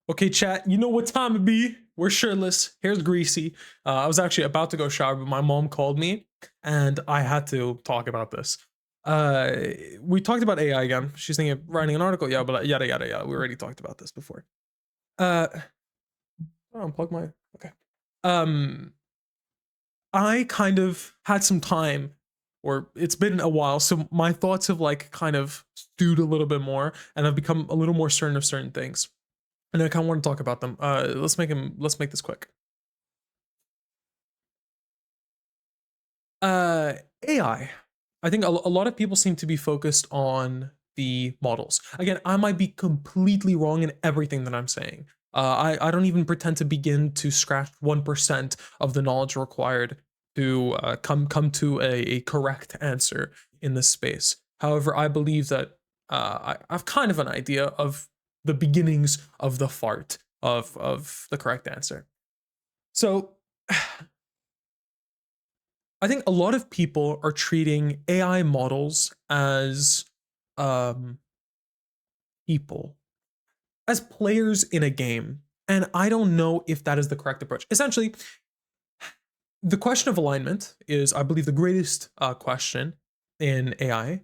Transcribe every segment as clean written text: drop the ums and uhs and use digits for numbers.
Okay, chat, you know what time it be. We're shirtless. Hair's greasy. I was actually about to go shower, but my mom called me and I had to talk about this. Uh, we talked about AI again. She's thinking of writing an article. Yeah, but yada, yada, yada. We already talked about this before. Uh, unplug my, okay. Um, I kind of had some time, or it's been a while, so my thoughts have like kind of stewed a little bit more, and I've become a little more certain of certain things. And I kind of want to talk about them. Let's make this quick. AI. I think a lot of people seem to be focused on the models. Again, I might be completely wrong in everything that I'm saying. I don't even pretend to begin to scratch 1% of the knowledge required to come to a correct answer in this space. However, I believe that I've kind of an idea of the beginnings of the fart of the correct answer. So I think a lot of people are treating AI models as um, people, as players in a game. And I don't know if that is the correct approach. Essentially, the question of alignment is, I believe, the greatest question in AI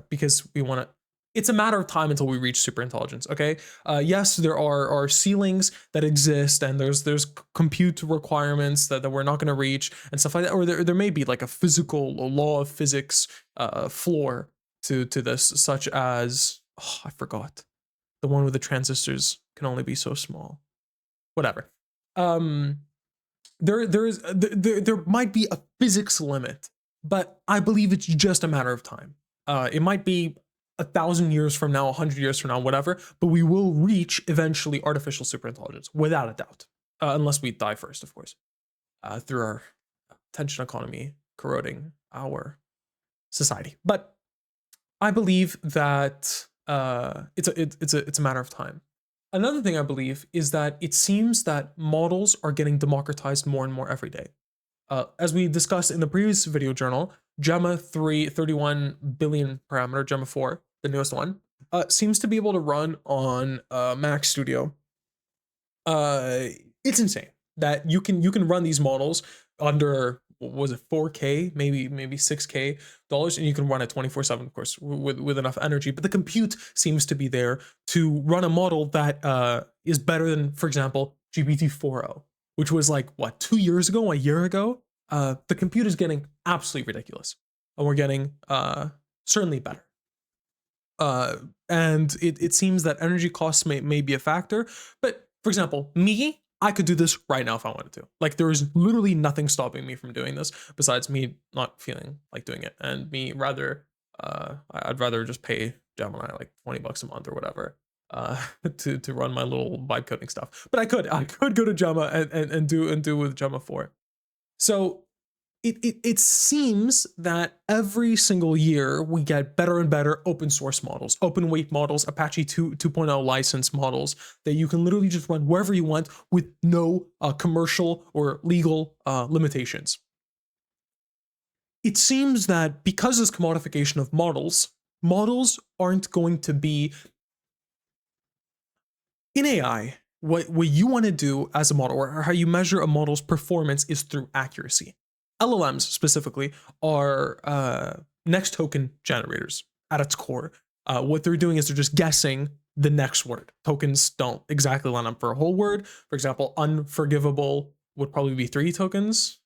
because we want to. It's a matter of time until we reach superintelligence. Okay. Yes, there are ceilings that exist, and there's compute requirements that we're not going to reach and stuff like that. Or there may be like a physical law of physics floor to this, such as I forgot the one with the transistors can only be so small. Whatever. There might be a physics limit, but I believe it's just a matter of time. It might be 1,000 years from now, 100 years from now, whatever, but we will reach eventually artificial superintelligence without a doubt, unless we die first, of course, through our attention economy corroding our society. But I believe that it's a matter of time. Another thing I believe is that it seems that models are getting democratized more and more every day. As we discussed in the previous video journal, Gemma 3 31 billion parameter, Gemma 4, the newest one, seems to be able to run on Mac Studio. It's insane that you can run these models under, what was it, 4K, maybe 6K dollars, and you can run it 24/7, of course, with enough energy. But the compute seems to be there to run a model that is better than, for example, GPT-4o, which was like what, 2 years ago, a year ago. The compute is getting absolutely ridiculous, and we're getting certainly better. And it seems that energy costs may be a factor, but for example, me, I could do this right now if I wanted to. Like, there is literally nothing stopping me from doing this besides me not feeling like doing it, and me rather I'd rather just pay Gemini like $20 a month or whatever to run my little vibe coding stuff. But I could go to Gemma and do with Gemma 4. So it seems that every single year we get better and better open source models, open weight models, Apache 2.0 license models that you can literally just run wherever you want with no commercial or legal limitations. It seems that because of this commodification of models aren't going to be in AI. What you want to do as a model, or how you measure a model's performance, is through accuracy. LLMs specifically are next token generators at its core. What they're doing is they're just guessing the next word. Tokens don't exactly line up for a whole word. For example, unforgivable would probably be 3 tokens.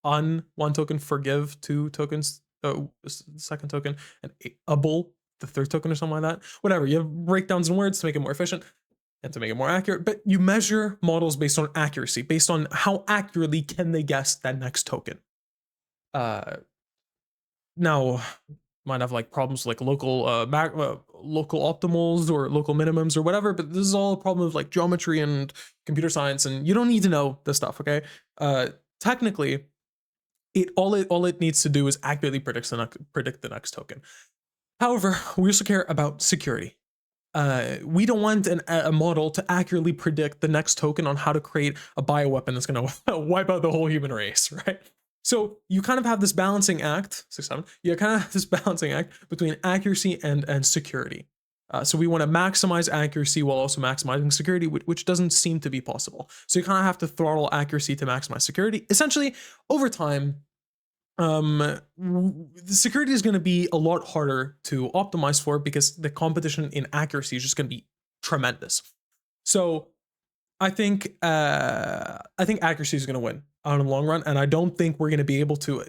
1 token, forgive 2 tokens, the second token, and able, the 3rd token, or something like that. Whatever, you have breakdowns in words to make it more efficient and to make it more accurate, but you measure models based on accuracy, based on how accurately can they guess that next token. Now, might have like problems like local local optimals or local minimums or whatever, but this is all a problem of like geometry and computer science, and you don't need to know this stuff, okay? Technically, all it needs to do is accurately predict the next token. However, we also care about security. We don't want a model to accurately predict the next token on how to create a bioweapon that's going to wipe out the whole human race, right? So you kind of have this balancing act, 6-7. You kind of have this balancing act between accuracy and security. So we want to maximize accuracy while also maximizing security, which doesn't seem to be possible. So you kind of have to throttle accuracy to maximize security. Essentially, over time, the security is going to be a lot harder to optimize for because the competition in accuracy is just going to be tremendous. So I think accuracy is going to win out in the long run, and I don't think we're going to be able to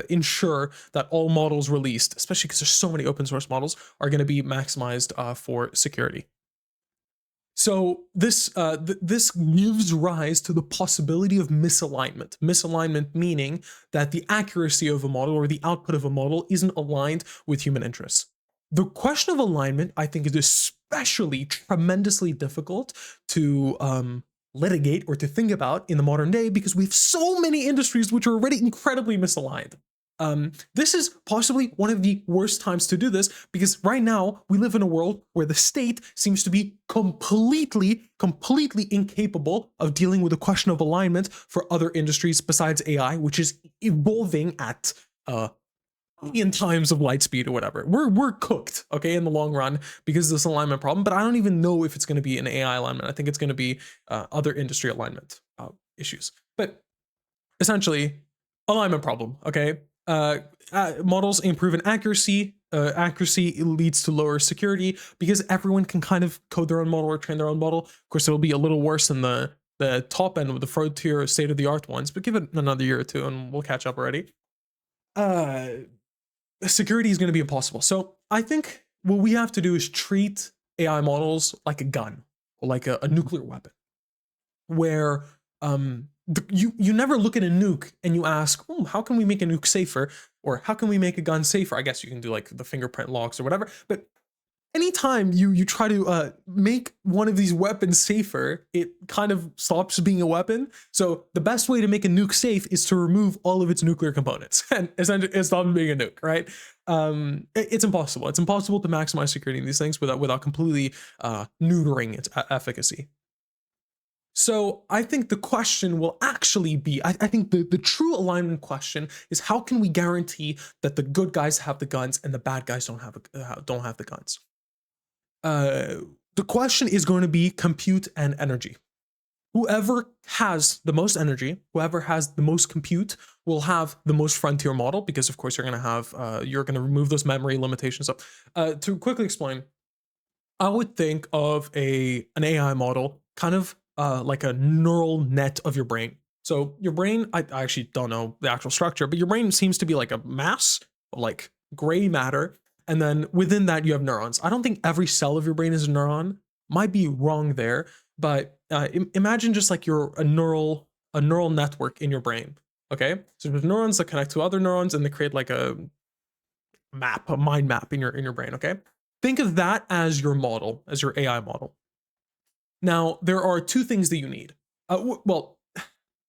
ensure that all models released, especially because there's so many open source models, are going to be maximized for security. So this this gives rise to the possibility of misalignment. Misalignment meaning that the accuracy of a model or the output of a model isn't aligned with human interests. The question of alignment, I think, is especially tremendously difficult to litigate or to think about in the modern day because we have so many industries which are already incredibly misaligned. This is possibly one of the worst times to do this because right now we live in a world where the state seems to be completely incapable of dealing with the question of alignment for other industries besides AI, which is evolving at in times of light speed or whatever. We're cooked, okay, in the long run because of this alignment problem, but I don't even know if it's going to be an AI alignment. I think it's going to be other industry alignment issues. But essentially, alignment problem, okay? Models improve in accuracy. Accuracy leads to lower security because everyone can kind of code their own model or train their own model. Of course, it'll be a little worse than the top end with the frontier state-of-the-art ones, but give it another year or two and we'll catch up already. Security is going to be impossible. So I think what we have to do is treat AI models like a gun or like a nuclear weapon, where you never look at a nuke and you ask, how can we make a nuke safer? Or how can we make a gun safer? I guess you can do like the fingerprint locks or whatever. But anytime you try to make one of these weapons safer, it kind of stops being a weapon. So the best way to make a nuke safe is to remove all of its nuclear components and essentially it stops being a nuke, right? It's impossible. It's impossible to maximize security in these things without completely neutering its efficacy. So I think the question will actually be, I think the true alignment question is how can we guarantee that the good guys have the guns and the bad guys don't have the guns? The question is going to be compute and energy. Whoever has the most energy, whoever has the most compute, will have the most frontier model because, of course, you're going to remove those memory limitations. So, to quickly explain, I would think of an AI model kind of like a neural net of your brain. So your brain, I actually don't know the actual structure, but your brain seems to be like a mass of like gray matter. And then within that, you have neurons. I don't think every cell of your brain is a neuron. Might be wrong there, but imagine just like you're a neural network in your brain. Okay, so there's neurons that connect to other neurons, and they create like a mind map in your brain. Okay, think of that as your model, as your AI model. Now there are two things that you need. Well,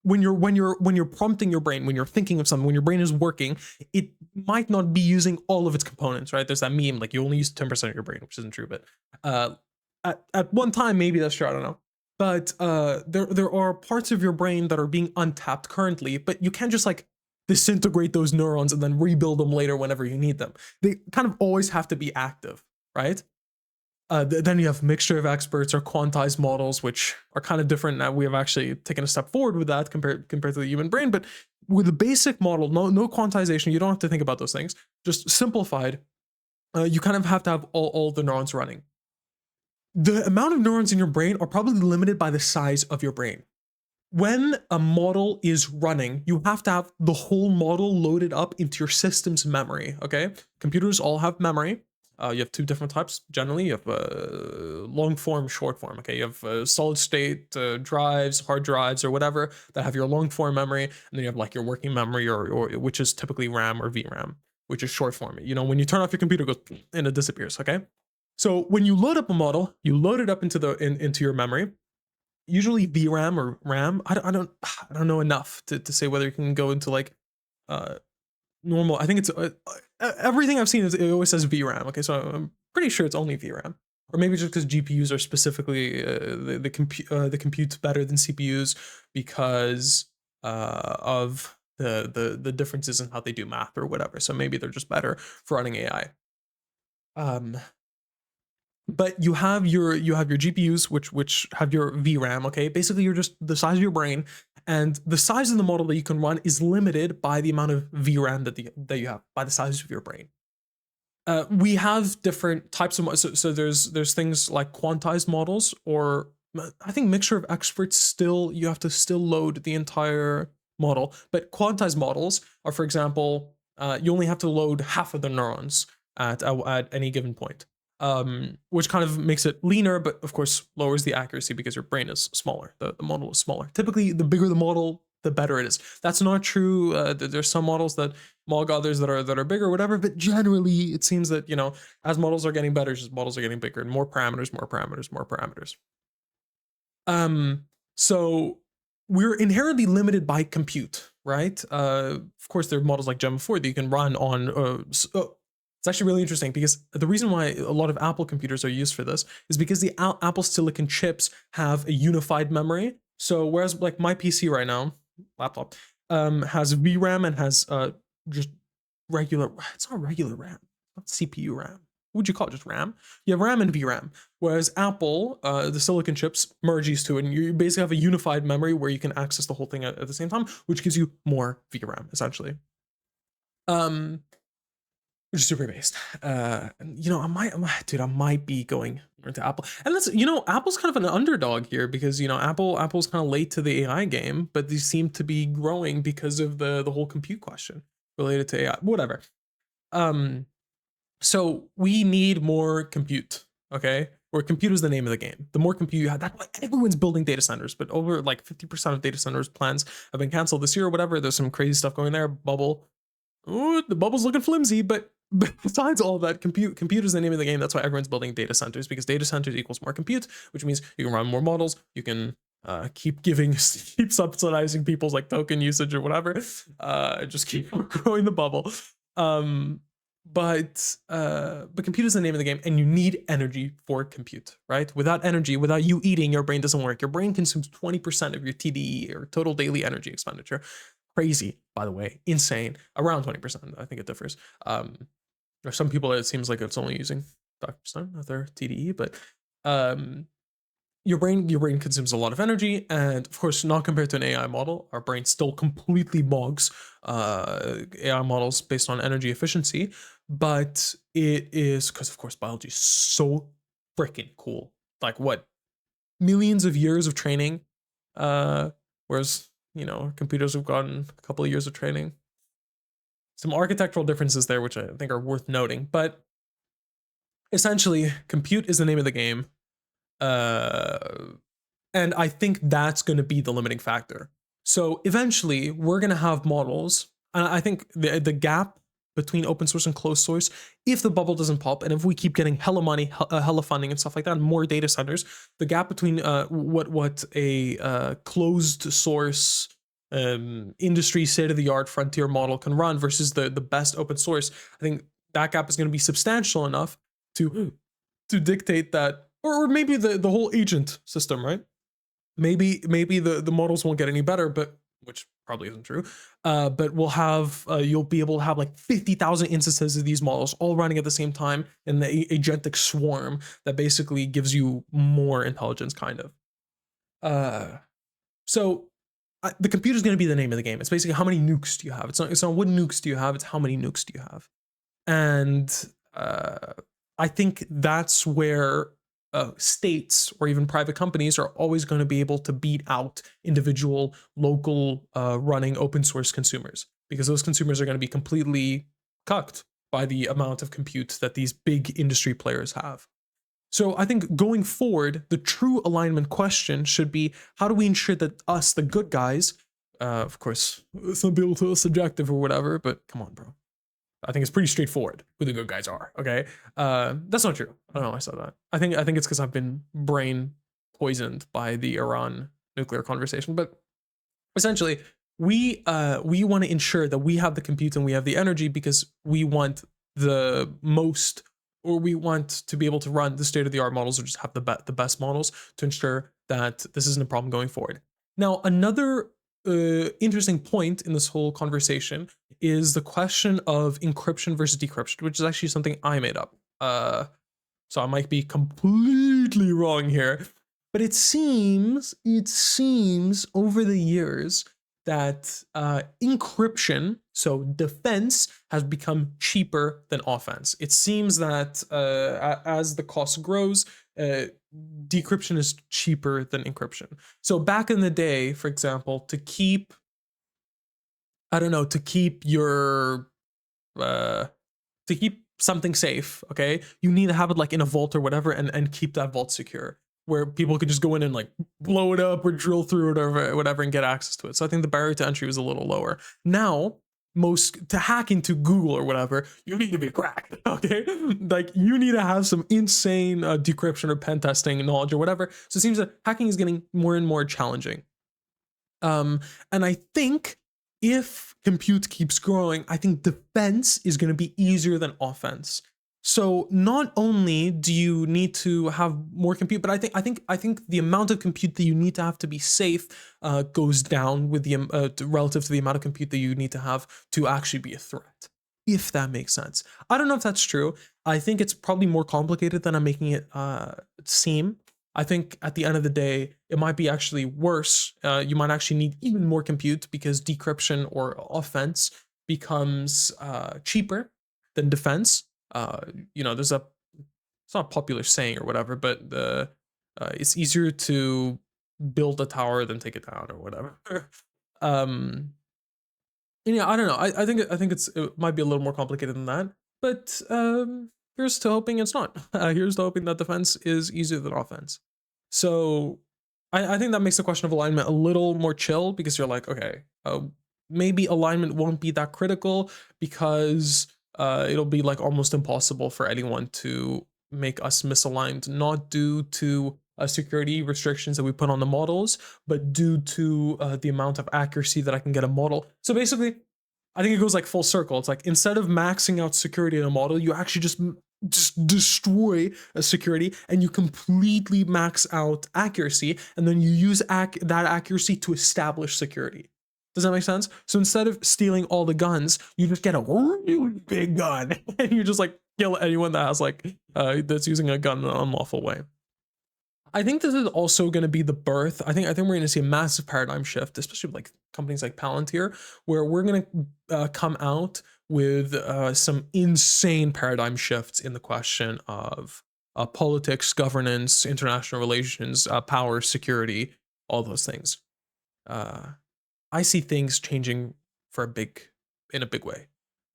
when you're prompting your brain, when you're thinking of something, when your brain is working, it might not be using all of its components, right? There's that meme like you only use 10% of your brain, which isn't true, but at one time maybe that's true. I don't know. But there are parts of your brain that are being untapped currently, but you can't just like disintegrate those neurons and then rebuild them later whenever you need them. They kind of always have to be active, right? Then you have mixture of experts or quantized models, which are kind of different. Now we have actually taken a step forward with that compared to the human brain. But with a basic model, no quantization, you don't have to think about those things. Just simplified, you kind of have to have all the neurons running. The amount of neurons in your brain are probably limited by the size of your brain. When a model is running, you have to have the whole model loaded up into your system's memory, okay? Computers all have memory. You have two different types. Generally, you have long form, short form. Okay, you have solid state drives, hard drives, or whatever that have your long form memory, and then you have like your working memory, or which is typically RAM or VRAM, which is short form. You know, when you turn off your computer, it goes and it disappears. Okay, so when you load up a model, you load it up into your memory. Usually VRAM or RAM. I don't know enough to say whether you can go into like normal. I think it's everything I've seen is it always says VRAM. Okay, so I'm pretty sure it's only VRAM, or maybe just because GPUs are specifically the compute's better than CPUs because of the differences in how they do math or whatever. So maybe they're just better for running AI. But you have your GPUs, which have your VRAM. Okay, basically you're just the size of your brain, and the size of the model that you can run is limited by the amount of VRAM that you have, by the size of your brain. We have different types of so there's things like quantized models, or I think mixture of experts. Still, you have to still load the entire model, but quantized models are, for example, you only have to load half of the neurons at any given point, which kind of makes it leaner, but of course lowers the accuracy because your brain is smaller. The model is smaller. Typically, the bigger the model, the better it is. That's not true. There's some models that mog others that are bigger, or whatever. But generally, it seems that, as models are getting better, just models are getting bigger, and more parameters, more parameters, more parameters. So we're inherently limited by compute, right? Of course, there are models like Gemma 4 that you can run on. It's actually really interesting because the reason why a lot of Apple computers are used for this is because the Apple silicon chips have a unified memory. So whereas like my PC right now, laptop, has VRAM and has just regular, it's not regular RAM, not CPU RAM. What would you call it? Just RAM? You have RAM and VRAM. Whereas Apple, the silicon chips merge these two, and you basically have a unified memory where you can access the whole thing at the same time, which gives you more VRAM essentially. Which is super based. I might be going into Apple, and that's, Apple's kind of an underdog here because Apple's kind of late to the AI game, but they seem to be growing because of the whole compute question related to AI. Whatever. So we need more compute, okay? Or compute is the name of the game. The more compute you have, that's why everyone's building data centers. But over like 50% of data centers plans have been canceled this year or whatever. There's some crazy stuff going there. Bubble. Ooh, the bubble's looking flimsy, but besides all that, compute is the name of the game. That's why everyone's building data centers, because data centers equals more compute, which means you can run more models. You can keep subsidizing people's like token usage or whatever. Just keep growing the bubble. But compute is the name of the game, and you need energy for compute, right? Without energy, without you eating, your brain doesn't work. Your brain consumes 20% of your TDE, or total daily energy expenditure. Crazy, by the way, insane. Around 20%, I think it differs. Or some people, it seems like it's only using 5% of their TDE, but your brain consumes a lot of energy, and of course, not compared to an AI model. Our brain still completely bogs AI models based on energy efficiency, but it is because, of course, biology is so freaking cool. Like, what, millions of years of training, whereas computers have gotten a couple of years of training. Some architectural differences there, which I think are worth noting, but essentially, compute is the name of the game. And I think that's going to be the limiting factor. So eventually, we're going to have models, and I think the gap between open source and closed source, if the bubble doesn't pop, and if we keep getting hella money, hella funding and stuff like that, and more data centers, the gap between what a closed source industry state-of-the-art frontier model can run versus the best open source, I think that gap is going to be substantial enough to dictate that, or maybe the whole agent system, right? Maybe the models won't get any better, but which probably isn't true. But we'll have you'll be able to have like 50,000 instances of these models all running at the same time in the agentic swarm that basically gives you more intelligence, kind of. So the computer is going to be the name of the game. It's basically how many nukes do you have. It's not what nukes do you have. It's how many nukes do you have. And I think that's where states or even private companies are always going to be able to beat out individual local running open source consumers, because those consumers are going to be completely cucked by the amount of compute that these big industry players have. So I think going forward, the true alignment question should be, how do we ensure that us, the good guys, of course, some people feel subjective or whatever, but come on, bro. I think it's pretty straightforward who the good guys are, okay? That's not true. I don't know why I said that. I think it's because I've been brain poisoned by the Iran nuclear conversation. But essentially, we want to ensure that we have the compute and we have the energy because we want the most, or we want to be able to run the state-of-the-art models, or just have the best models to ensure that this isn't a problem going forward. Now, another interesting point in this whole conversation is the question of encryption versus decryption, which is actually something I made up. So I might be completely wrong here, but it seems over the years that encryption, so defense, has become cheaper than offense. It seems that as the cost grows, decryption is cheaper than encryption. So back in the day, for example, to keep, I don't know, to keep your to keep something safe, okay, you need to have it like in a vault or whatever, and keep that vault secure, where people could just go in and like blow it up or drill through it or whatever and get access to it. So I think the barrier to entry was a little lower. Now, to hack into Google or whatever, you need to be cracked, okay? Like you need to have some insane decryption or pen testing knowledge or whatever. So it seems that hacking is getting more and more challenging. And I think if compute keeps growing, I think defense is going to be easier than offense. So not only do you need to have more compute, but I think the amount of compute that you need to have to be safe goes down with the relative to the amount of compute that you need to have to actually be a threat, if that makes sense. I don't know if that's true. I think it's probably more complicated than I'm making it seem. I think at the end of the day, it might be actually worse. You might actually need even more compute because decryption or offense becomes cheaper than defense. There's it's not a popular saying or whatever, but it's easier to build a tower than take it down or whatever. Yeah, I don't know. I think it might be a little more complicated than that, but here's to hoping it's not. Here's to hoping that defense is easier than offense. So I think that makes the question of alignment a little more chill, because you're like, okay, maybe alignment won't be that critical because it'll be like almost impossible for anyone to make us misaligned, not due to security restrictions that we put on the models, but due to the amount of accuracy that I can get a model. So basically, I think it goes like full circle. It's like instead of maxing out security in a model, you actually just destroy a security and you completely max out accuracy, and then you use that accuracy to establish security. Does that make sense? So instead of stealing all the guns, you just get a really big gun and you just like kill anyone that has like that's using a gun in an unlawful way. I think this is also going to be the birth. I think we're going to see a massive paradigm shift, especially with like companies like Palantir, where we're going to come out with some insane paradigm shifts in the question of politics, governance, international relations, power, security, all those things. I see things changing in a big way.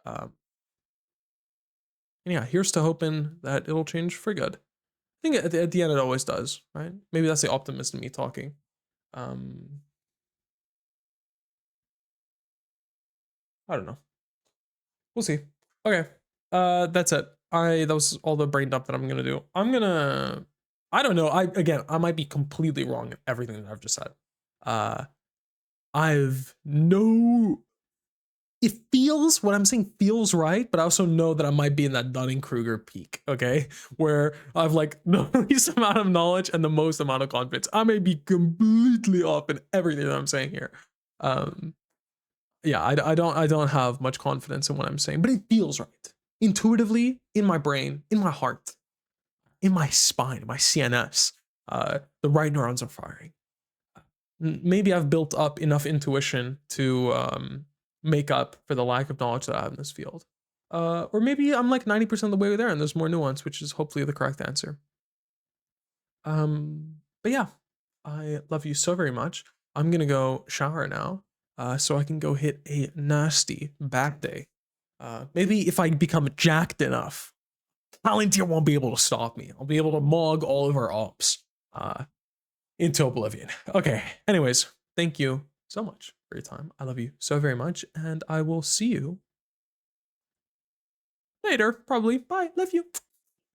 And yeah, here's to hoping that it'll change for good. I think at the end it always does, right? Maybe that's the optimist in me talking. I don't know. We'll see. Okay. That's it. That was all the brain dump that I'm gonna do. I don't know. I might be completely wrong in everything that I've just said. It feels, what I'm saying feels right, but I also know that I might be in that Dunning-Kruger peak, okay? Where I've like the least amount of knowledge and the most amount of confidence. I may be completely off in everything that I'm saying here. Yeah, I don't have much confidence in what I'm saying, but it feels right. Intuitively, in my brain, in my heart, in my spine, in my CNS, the right neurons are firing. Maybe I've built up enough intuition to make up for the lack of knowledge that I have in this field. Or maybe I'm like 90% of the way there and there's more nuance, which is hopefully the correct answer. But yeah, I love you so very much. I'm gonna go shower now, so I can go hit a nasty back day. Maybe if I become jacked enough, Palantir won't be able to stop me. I'll be able to mog all of our ops into oblivion. Okay, anyways, thank you so much for your time. I love you so very much, and I will see you later, probably. Bye, love you.